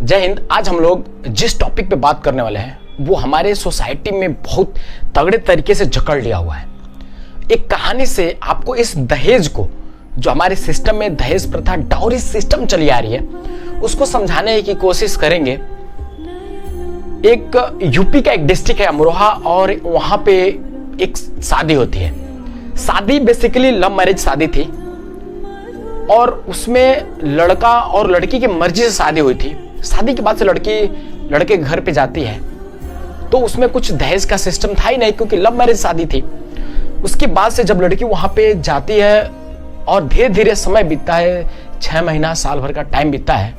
जय हिंद। आज हम लोग जिस टॉपिक पे बात करने वाले हैं वो हमारे सोसाइटी में बहुत तगड़े तरीके से जकड़ लिया हुआ है। एक कहानी से आपको इस दहेज को, जो हमारे सिस्टम में दहेज प्रथा डाउरी सिस्टम चली आ रही है, उसको समझाने की कोशिश करेंगे। एक यूपी का एक डिस्ट्रिक्ट है अमरोहा, और वहां पे एक शादी होती है। शादी बेसिकली लव मैरिज शादी थी और उसमें लड़का और लड़की की मर्जी से शादी हुई थी। शादी के बाद से लड़की लड़के घर पे जाती है तो उसमें कुछ दहेज का सिस्टम था ही नहीं, क्योंकि लव मैरिज शादी थी। उसके बाद से जब लड़की वहां पे जाती है और धीरे धीरे समय बीतता है, 6 महीना साल भर का टाइम बीतता है,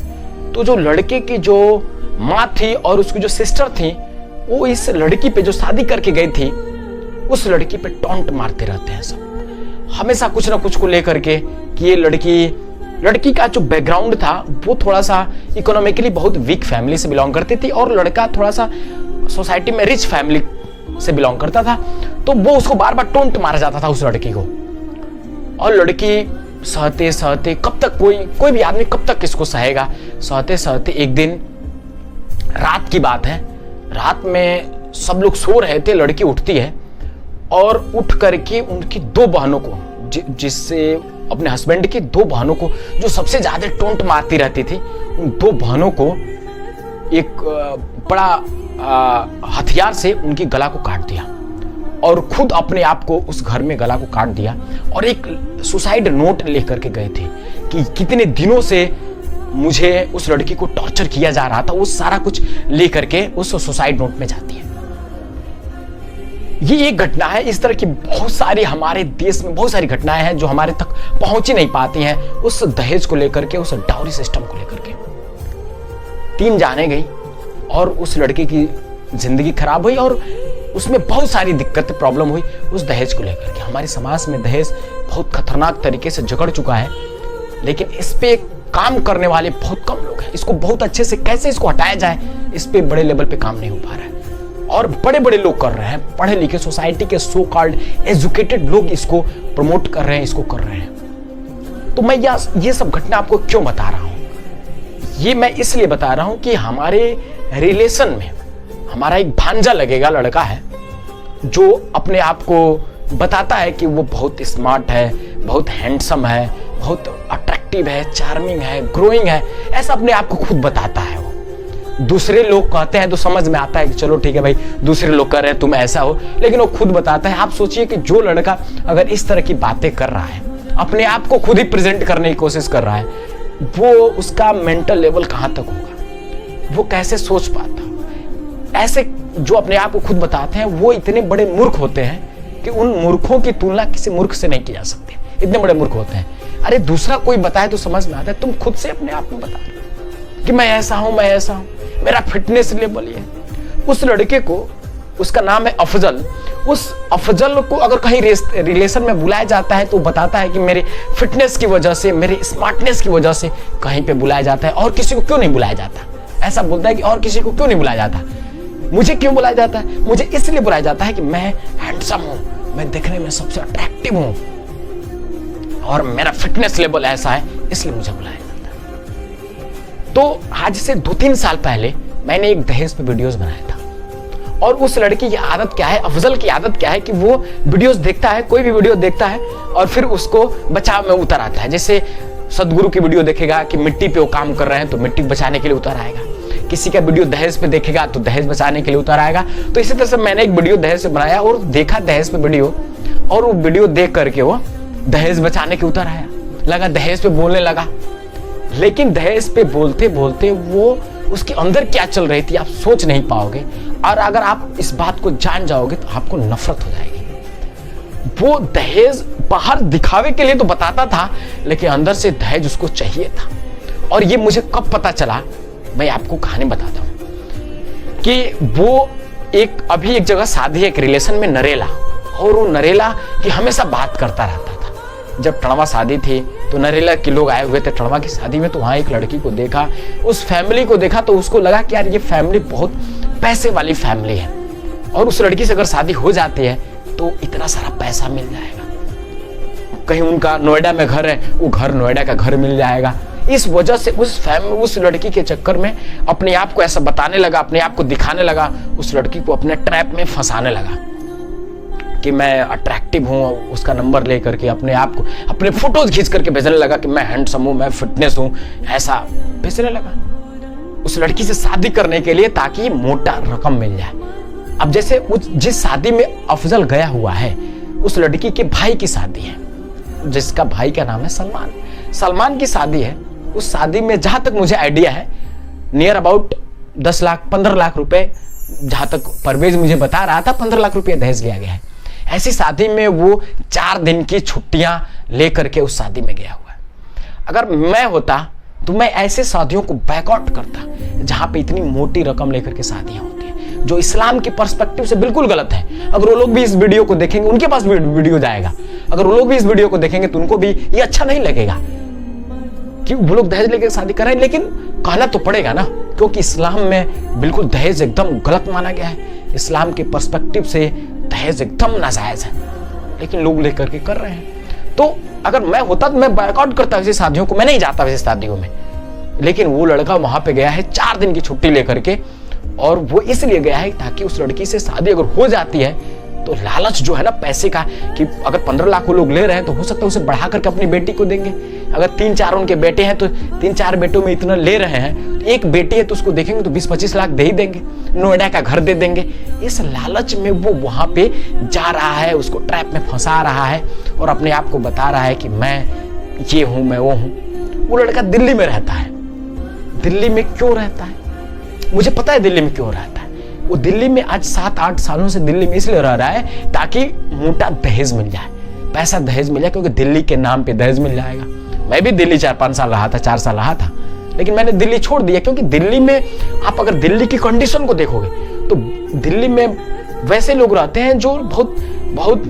तो जो लड़के की जो माँ थी और उसकी जो सिस्टर थी, वो इस लड़की पे जो शादी करके गई थी उस लड़की पे टॉन्ट मारते रहते हैं सब, हमेशा कुछ ना कुछ को लेकर के कि ये लड़की का जो बैकग्राउंड था वो थोड़ा सा इकोनॉमिकली बहुत वीक फैमिली से बिलोंग करती थी और लड़का थोड़ा सा सोसाइटी में रिच फैमिली से बिलोंग करता था। तो वो उसको बार बार टोंट मारा जाता था उस लड़की को, और लड़की सहते सहते कब तक, कोई भी आदमी कब तक इसको सहेगा। सहते सहते एक दिन रात की बात है, रात में सब लोग सो रहे थे, लड़की उठती है और उठ करके उनकी 2 बहनों को, जिससे अपने हस्बैंड की 2 बहनों को जो सबसे ज्यादा टोंट मारती रहती थी, उन 2 बहनों को एक बड़ा हथियार से उनकी गला को काट दिया और खुद अपने आप को उस घर में गला को काट दिया। और एक सुसाइड नोट लेकर के गए थे कि कितने दिनों से मुझे उस लड़की को टॉर्चर किया जा रहा था, वो सारा कुछ लेकर के उस सुसाइड नोट में जाती है। ये एक घटना है। इस तरह की बहुत सारी हमारे देश में बहुत सारी घटनाएं हैं जो हमारे तक पहुंच ही नहीं पाती हैं, उस दहेज को लेकर के, उस डाउरी सिस्टम को लेकर के। 3 जाने गई और उस लड़के की जिंदगी खराब हुई और उसमें बहुत सारी दिक्कत प्रॉब्लम हुई उस दहेज को लेकर के। हमारे समाज में दहेज बहुत खतरनाक तरीके से जकड़ चुका है, लेकिन इस पे काम करने वाले बहुत कम लोग हैं। इसको बहुत अच्छे से कैसे इसको हटाया जाए, इस पे बड़े लेवल पे काम नहीं हो पा रहा है और बड़े बड़े लोग कर रहे हैं, पढ़े लिखे सोसाइटी के सो कॉल्ड एजुकेटेड लोग इसको प्रमोट कर रहे हैं, इसको कर रहे हैं। तो मैं ये सब घटना आपको क्यों बता रहा हूं? ये मैं इसलिए बता रहा हूं कि हमारे रिलेशन में हमारा एक भांजा लगेगा लड़का है जो अपने आप को बताता है कि वो बहुत स्मार्ट है, बहुत हैंडसम है, बहुत अट्रैक्टिव है, चार्मिंग है, ग्रोइंग है, ऐसा अपने आप को खुद बताता है। दूसरे लोग कहते हैं तो समझ में आता है कि चलो ठीक है भाई, दूसरे लोग कर रहे हैं तुम ऐसा हो, लेकिन वो खुद बताता है। आप सोचिए कि जो लड़का अगर इस तरह की बातें कर रहा है, अपने आप को खुद ही प्रेजेंट करने की कोशिश कर रहा है, वो उसका मेंटल लेवल कहां तक होगा, वो कैसे सोच पाता। ऐसे जो अपने आप को खुद बताते हैं वो इतने बड़े मूर्ख होते हैं कि उन मूर्खों की तुलना किसी मूर्ख से नहीं की जा सकती। इतने बड़े मूर्ख होते हैं। अरे दूसरा कोई बताए तो समझ में आता है, तुम खुद से अपने आप में बता रहे हो कि मैं ऐसा हूं, मैं ऐसा हूं, मेरा फिटनेस लेवल ये। उस लड़के को, उसका नाम है अफजल, उस अफजल को अगर कहीं रिलेशन में बुलाया जाता है तो बताता है कि मेरे फिटनेस की वजह से, मेरे स्मार्टनेस की वजह से कहीं पे बुलाया जाता है। और किसी को क्यों नहीं बुलाया जाता? ऐसा बोलता है कि और किसी को क्यों नहीं बुलाया जाता, मुझे क्यों बुलाया जाता है? मुझे इसलिए बुलाया जाता है कि मैं हैंडसम हूं, मैं दिखने में सबसे अट्रैक्टिव हूं और मेरा फिटनेस लेवल ऐसा है, इसलिए मुझे बुलाया जाता है। तो आज से 2-3 साल पहले मैंने एक दहेज पे वीडियोस बनाया था, और उस लड़की की आदत क्या है, अफजल की आदत क्या है कि वो वीडियोस देखता है, कोई भी वीडियो देखता है और फिर उसको बचाव में उतर आता है। जैसे सदगुरु की वीडियो देखेगा कि मिट्टी पे वो काम कर रहे हैं तो मिट्टी बचाने के लिए उतर आएगा, किसी का वीडियो दहेज पे देखेगा तो दहेज बचाने के लिए उतर आएगा। तो इसी तरह से मैंने एक वीडियो दहेज पे बनाया और देखा दहेज पे वीडियो, और वो वीडियो देख करके वो दहेज बचाने के उतर आया, लगा दहेज पे बोलने लगा। लेकिन दहेज पे बोलते बोलते वो उसके अंदर क्या चल रही थी आप सोच नहीं पाओगे, और अगर आप इस बात को जान जाओगे तो आपको नफरत हो जाएगी। वो दहेज बाहर दिखावे के लिए तो बताता था, लेकिन अंदर से दहेज उसको चाहिए था। और ये मुझे कब पता चला, मैं आपको कहानी बताता हूं कि वो अभी एक जगह शादी है, एक रिलेशन में नरेला, और वो नरेला की हमेशा बात करता रहता था। जब टणवा शादी थी तो नरेला के लोग आए हुए थे टणवा की शादी में, तो वहां एक लड़की को देखा, उस फैमिली को देखा, तो उसको लगा कि यार ये फैमिली बहुत पैसे वाली फैमिली है और उस लड़की से अगर शादी हो जाती है तो इतना सारा पैसा मिल जाएगा। कहीं उनका नोएडा में घर है, वो घर नोएडा का घर मिल जाएगा, इस वजह से उस लड़की के चक्कर में अपने आप को ऐसा बताने लगा, अपने आप को दिखाने लगा, उस लड़की को अपने ट्रैप में फंसाने लगा कि मैं अट्रैक्टिव हूँ। उसका नंबर ले करके अपने आप को, अपने फोटोज खींच करके भेजने लगा कि मैं हैंडसम हूँ, मैं फिटनेस हूँ, ऐसा भेजने लगा उस लड़की से शादी करने के लिए, ताकि मोटा रकम मिल जाए। अब जैसे जिस शादी में अफजल गया हुआ है, उस लड़की के भाई की शादी है, जिसका भाई का नाम है सलमान की शादी है। उस शादी में जहां तक मुझे आइडिया है, नियर अबाउट 10 लाख 15 लाख रुपए, जहां तक परवेज मुझे बता रहा था, 15 लाख रुपए दहेज लिया गया है। ऐसी शादी में वो 4 दिन की छुट्टियां लेकर के उस शादी में गया हुआ है। अगर मैं होता तो मैं ऐसे शादियों को बैकआउट करता, जहां पे इतनी मोटी रकम लेकर के शादियां होती हैं, जो इस्लाम के पर्सपेक्टिव से बिल्कुल गलत है। अगर वो लोग भी इस वीडियो को देखेंगे, उनके पास वीडियो जाएगा, अगर वो लोग भी इस वीडियो को देखेंगे तो उनको भी ये अच्छा नहीं लगेगा कि वो लोग दहेज लेकर शादी कर रहे हैं। लेकिन कहना तो पड़ेगा ना, क्योंकि इस्लाम में बिल्कुल दहेज एकदम गलत माना गया है। इस्लाम के पर्सपेक्टिव से दहेज एकदम नाजायज है, लेकिन लोग लेकर के कर रहे हैं। तो अगर मैं होता तो मैं बैकआउट करता ऐसी शादियों को, मैं नहीं जाता वैसी शादियों में। लेकिन वो लड़का वहां पे गया है 4 दिन की छुट्टी लेकर के, और वो इसलिए गया है ताकि उस लड़की से शादी अगर हो जाती है तो लालच जो है ना पैसे का, कि अगर 15 लाख वो लोग ले रहे हैं तो हो सकता है उसे बढ़ा करके अपनी बेटी को देंगे। अगर 3-4 उनके बेटे हैं तो 3-4 बेटों में इतना ले रहे हैं, तो एक बेटी है तो उसको देखेंगे तो 20-25 लाख दे ही देंगे, नोएडा का घर दे देंगे। इस लालच में वो वहां पे जा रहा है, उसको ट्रैप में फंसा रहा है और अपने आप को बता रहा है कि मैं ये हूं, मैं वो हूं। वो लड़का दिल्ली में रहता है। दिल्ली में क्यों रहता है मुझे पता है, दिल्ली में क्यों रहता है। वो दिल्ली में आज 7-8 सालों से दिल्ली में इसलिए रह रहा है ताकि मोटा दहेज मिल जाए, पैसा दहेज मिल जाए, क्योंकि दिल्ली के नाम पे दहेज मिल जाएगा। मैं भी दिल्ली 4-5 साल रहा था, 4 साल रहा था, लेकिन मैंने दिल्ली छोड़ दिया, क्योंकि दिल्ली में आप अगर दिल्ली की कंडीशन को देखोगे तो दिल्ली में वैसे लोग रहते हैं जो बहुत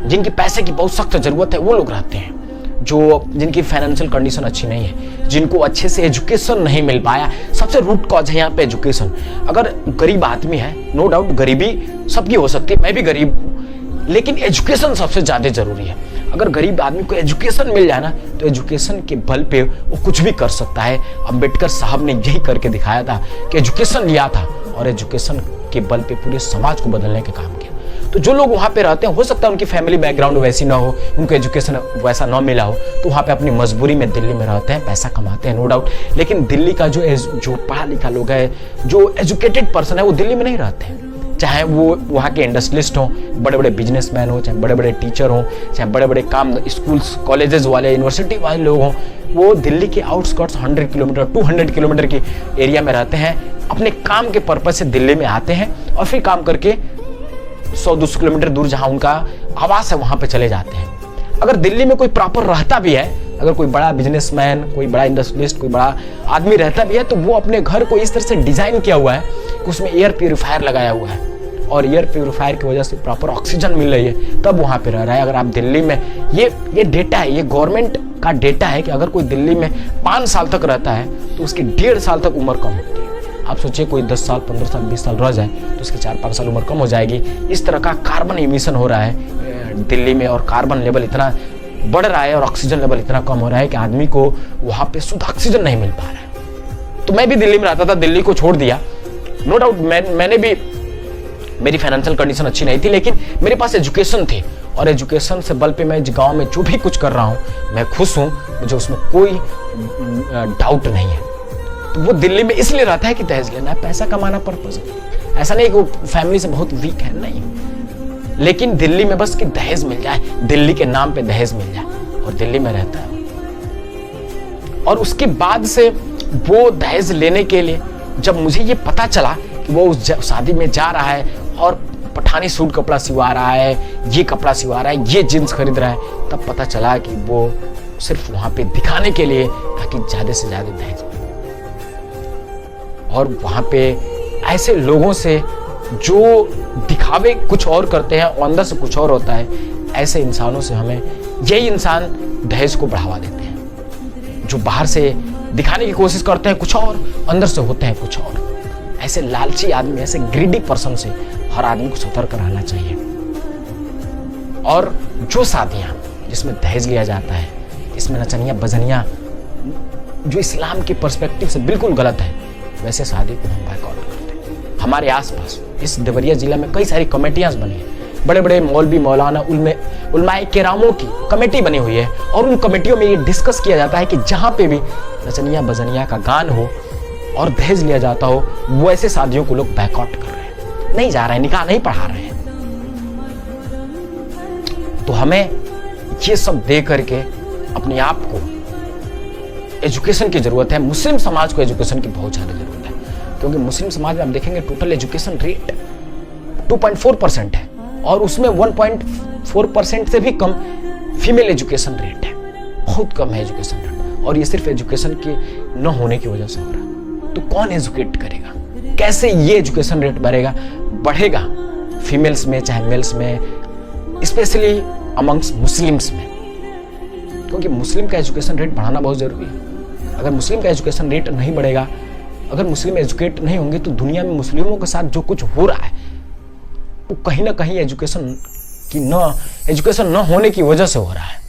जिनकी पैसे की बहुत सख्त जरूरत है, वो लोग रहते हैं, जो जिनकी फाइनेंशियल कंडीशन अच्छी नहीं है, जिनको अच्छे से एजुकेशन नहीं मिल पाया। सबसे रूट कॉज है यहाँ पे एजुकेशन। अगर गरीब आदमी है, नो डाउट गरीबी सबकी हो सकती है, मैं भी गरीब हूँ, लेकिन एजुकेशन सबसे ज्यादा जरूरी है। अगर गरीब आदमी को एजुकेशन मिल जाए ना, तो एजुकेशन के बल पे वो कुछ भी कर सकता है। अम्बेडकर साहब ने यही करके दिखाया था कि एजुकेशन लिया था और एजुकेशन के बल पे पूरे समाज को बदलने का काम किया। तो जो लोग वहां पे रहते हैं, हो सकता है उनकी फैमिली बैकग्राउंड वैसी ना हो, उनको एजुकेशन वैसा ना मिला हो, तो वहां पे अपनी मजबूरी में दिल्ली में रहते हैं, पैसा कमाते हैं, नो डाउट। लेकिन दिल्ली का जो पढ़ा लिखा लोग है, जो एजुकेटेड पर्सन है, वो दिल्ली में नहीं रहते हैं। चाहे वो वहाँ के इंडस्ट्रियलिस्ट हों, बड़े बड़े बिजनेसमैन हो, चाहे बड़े बड़े टीचर हों, चाहे बड़े बड़े काम स्कूल्स कॉलेजेस वाले, यूनिवर्सिटी वाले लोग हों, वो दिल्ली के आउटस्कर्ट्स 100 किलोमीटर 200 किलोमीटर के एरिया में रहते हैं। अपने काम के पर्पज से दिल्ली में आते हैं और फिर काम करके 100-200 किलोमीटर दूर जहां उनका आवास है वहां पे चले जाते हैं। अगर दिल्ली में कोई प्रॉपर रहता भी है, अगर कोई बड़ा बिजनेसमैन, कोई बड़ा इंडस्ट्रियलिस्ट, कोई बड़ा आदमी रहता भी है, तो वो अपने घर को इस तरह से डिजाइन किया हुआ है कि उसमें एयर प्यूरिफायर लगाया हुआ है, और एयर प्यूरिफायर की वजह से प्रॉपर ऑक्सीजन मिल रही है, तब वहां पे रह रहा है। अगर आप दिल्ली में, ये डेटा है, ये गवर्नमेंट का डेटा है कि अगर कोई दिल्ली में 5 साल तक रहता है तो उसकी 1.5 साल तक उम्र कम होती है। आप सोचिए कोई 10 साल 15 साल 20 साल रह जाए तो उसकी 4-5 साल उम्र कम हो जाएगी। इस तरह का कार्बन इमिशन हो रहा है दिल्ली में, और कार्बन लेवल इतना बढ़ रहा है और ऑक्सीजन लेवल इतना कम हो रहा है कि आदमी को वहां पे शुद्ध ऑक्सीजन नहीं मिल पा रहा है। तो मैं भी दिल्ली में रहता था, दिल्ली को छोड़ दिया, नो डाउट। मैंने भी, मेरी फाइनेंशियल कंडीशन अच्छी नहीं थी, लेकिन मेरे पास एजुकेशन थी, और एजुकेशन से बल पे मैं गांव में जो भी कुछ कर रहा हूं मैं खुश हूं, मुझे उसमें कोई डाउट नहीं है। तो वो दिल्ली में इसलिए रहता है कि दहेज लेना है, पैसा कमाना पर्पज है। ऐसा नहीं कि वो फैमिली से बहुत वीक है, नहीं, लेकिन दिल्ली में बस कि दहेज मिल जाए, दिल्ली के नाम पे दहेज मिल जाए, और दिल्ली में रहता है। और उसके बाद से वो दहेज लेने के लिए, जब मुझे ये पता चला कि वो उस शादी में जा रहा है और पठानी सूट कपड़ा सिवा रहा है, ये कपड़ा सिवा रहा है, ये जींस खरीद रहा है, तब पता चला कि वो सिर्फ वहां पे दिखाने के लिए, ताकि ज्यादा से ज्यादा दहेज। और वहां पे ऐसे लोगों से जो दिखावे कुछ और करते हैं और अंदर से कुछ और होता है, ऐसे इंसानों से हमें, यही इंसान दहेज को बढ़ावा देते हैं, जो बाहर से दिखाने की कोशिश करते हैं कुछ और, अंदर से होते हैं कुछ और। ऐसे लालची आदमी, ऐसे ग्रीडी पर्सन से हर आदमी को सतर्क रहना चाहिए। और जो शादियां जिसमें दहेज लिया जाता है, इसमें नचनिया बजनिया जो इस्लाम के पर्सपेक्टिव से बिल्कुल गलत है, वैसे शादी को हम बायकॉट करते हैं। हमारे आसपास इस देवरिया जिला में कई सारी कमेटियां बनी हैं, बड़े बड़े मौलवी मौलाना उलमाए केरामों की कमेटी बनी हुई है, और उन कमेटियों में ये डिस्कस किया जाता है कि जहाँ पे भी नचनिया बजनिया का गान हो और दहेज लिया जाता हो, वैसे शादियों को लोग बायकॉट कर रहे हैं, नहीं जा रहे हैं, निकाह नहीं पढ़ा रहे हैं। तो हमें ये सब दे करके अपने आप को एजुकेशन की जरूरत है। मुस्लिम समाज को एजुकेशन की बहुत ज्यादा जरूरत है, क्योंकि मुस्लिम समाज में आप देखेंगे टोटल एजुकेशन रेट 2.4% है, और उसमें 1.4% से भी कम फीमेल एजुकेशन रेट है, बहुत कम है एजुकेशन रेट। और ये सिर्फ एजुकेशन के न होने की वजह से हो रहा है। तो कौन एजुकेट करेगा, कैसे ये एजुकेशन रेट बढ़ेगा फीमेल्स में चाहे मेल्स में, स्पेशली अमंग्स मुस्लिम्स में, क्योंकि मुस्लिम का एजुकेशन रेट बढ़ाना बहुत जरूरी है। अगर मुस्लिम का एजुकेशन रेट नहीं बढ़ेगा, अगर मुस्लिम एजुकेट नहीं होंगे, तो दुनिया में मुस्लिमों के साथ जो कुछ हो रहा है वो कहीं ना कहीं एजुकेशन न होने की वजह से हो रहा है।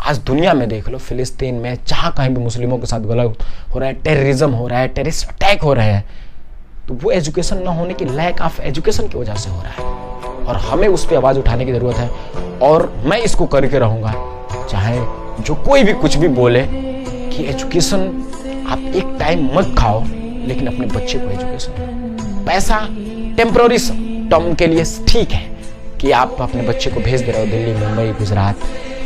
आज दुनिया में देख लो, फिलिस्तीन में जहां कहीं भी मुस्लिमों के साथ गलत हो रहा है, टेररिज्म हो रहा है, टेररिस्ट अटैक हो रहे हैं, तो वो एजुकेशन न होने की, लैक ऑफ एजुकेशन की वजह से हो रहा है। और हमें उस पर आवाज उठाने की जरूरत है, और मैं इसको करके रहूंगा, चाहे जो कोई भी कुछ भी बोले, कि एजुकेशन आप एक टाइम मत खाओ, लेकिन अपने बच्चे को एजुकेशन दो। पैसा टेम्पररी टर्म के लिए ठीक है कि आप अपने बच्चे को भेज दे रहे हो दिल्ली, मुंबई, गुजरात,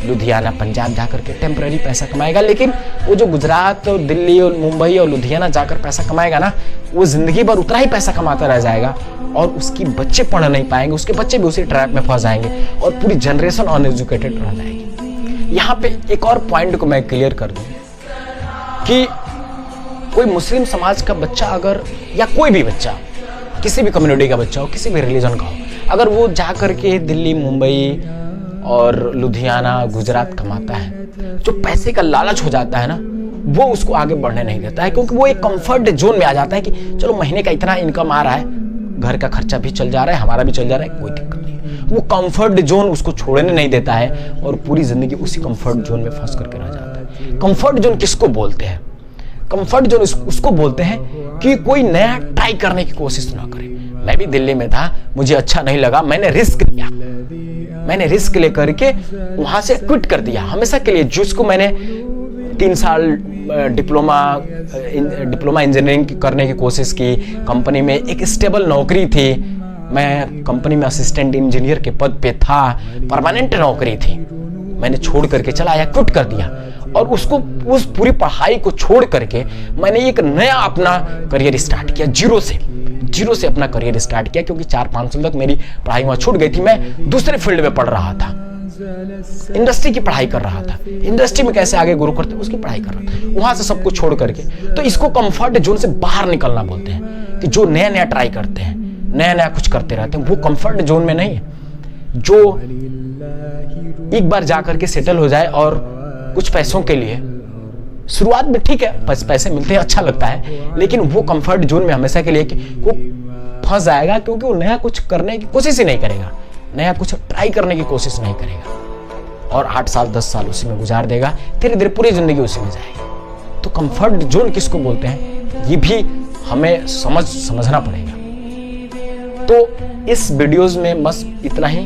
लुधियाना, पंजाब जाकर के टेम्पररी पैसा कमाएगा, लेकिन वो जो गुजरात और दिल्ली और मुंबई और लुधियाना जाकर पैसा कमाएगा ना, वो जिंदगी भर उतना ही पैसा कमाता रह जाएगा, और उसकी बच्चे पढ़ नहीं पाएंगे, उसके बच्चे भी उसी ट्रैप में फंस जाएंगे, और पूरी जनरेशन अनएजुकेटेड रह जाएगी। यहाँ पे एक और पॉइंट को मैं क्लियर कर दूं कि कोई मुस्लिम समाज का बच्चा अगर, या कोई भी बच्चा, किसी भी कम्युनिटी का बच्चा हो, किसी भी रिलीजन का हो, अगर वो जा करके दिल्ली, मुंबई और लुधियाना, गुजरात कमाता है, जो पैसे का लालच हो जाता है ना, वो उसको आगे बढ़ने नहीं देता है, क्योंकि वो एक कंफर्ट जोन में आ जाता है कि चलो महीने का इतना इनकम आ रहा है, घर का खर्चा भी चल जा रहा है, हमारा भी चल जा रहा है, कोई दिक्कत नहीं। वो कंफर्ट जोन उसको छोड़ने नहीं देता है, और पूरी जिंदगी उसी कंफर्ट जोन में फंस करके रह जाता है। कंफर्ट जोन किसको बोलते हैं? कंफर्ट जोन उसको बोलते हैं कि कोई नया ट्राई करने की कोशिश ना करे। मैं भी दिल्ली में था, मुझे अच्छा नहीं लगा, मैंने रिस्क लिया, मैंने रिस्क लेकर के वहां से क्विट कर दिया हमेशा के लिए। जिसको मैंने 3 साल डिप्लोमा इंजीनियरिंग करने की कोशिश की, कंपनी में एक स्टेबल नौकरी थी, मैं कंपनी में असिस्टेंट इंजीनियर के पद पे था, परमानेंट नौकरी थी, मैंने छोड़ करके चला आया, क्विट कर दिया, और उस पूरी पढ़ाई को छोड़ करके मैंने एक नया अपना करियर स्टार्ट किया, जीरो से अपना करियर स्टार्ट किया, क्योंकि 4-5 साल तक मेरी पढ़ाई वहां छूट गई थी। मैं दूसरे फील्ड में पढ़ रहा था, इंडस्ट्री की पढ़ाई कर रहा था, इंडस्ट्री में कैसे आगे ग्रो करते उसकी पढ़ाई कर रहा था, वहां से सब कुछ छोड़ करके। तो इसको कंफर्ट जोन से बाहर निकलना बोलते हैं, कि जो नया नया ट्राई करते हैं, नया नया कुछ करते रहते हैं, वो कंफर्ट जोन में नहीं है। जो एक बार जाकर के सेटल हो जाए और कुछ पैसों के लिए, शुरुआत में ठीक है, पैसे मिलते हैं, अच्छा लगता है, लेकिन वो कंफर्ट जोन में हमेशा के लिए वो फंस जाएगा, क्योंकि वो नया कुछ करने की कोशिश ही नहीं करेगा, नया कुछ ट्राई करने की कोशिश नहीं करेगा, और 8 साल 10 साल उसी में गुजार देगा, धीरे धीरे पूरी जिंदगी उसी में जाएगी। तो कंफर्ट जोन किसको बोलते हैं, ये भी हमें समझना पड़ेगा। तो इस वीडियोस में बस इतना ही,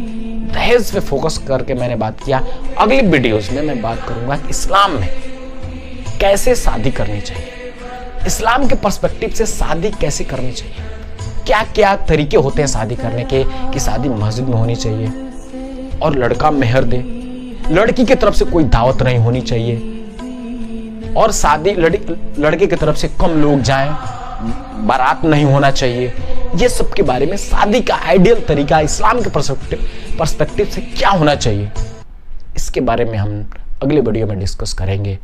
दहेज पे फोकस करके मैंने बात किया। अगली वीडियोस में मैं बात करूंगा कि इस्लाम में कैसे शादी करनी चाहिए, इस्लाम के पर्सपेक्टिव से शादी कैसे करनी चाहिए, क्या क्या तरीके होते हैं शादी करने के, कि शादी मस्जिद में होनी चाहिए, और लड़का मेहर दे, लड़की की तरफ से कोई दावत नहीं होनी चाहिए, और शादी लड़के की तरफ से कम लोग जाएं, बारात नहीं होना चाहिए। ये सब के बारे में, शादी का आइडियल तरीका इस्लाम के पर्सपेक्टिव से क्या होना चाहिए, इसके बारे में हम अगले वीडियो में डिस्कस करेंगे।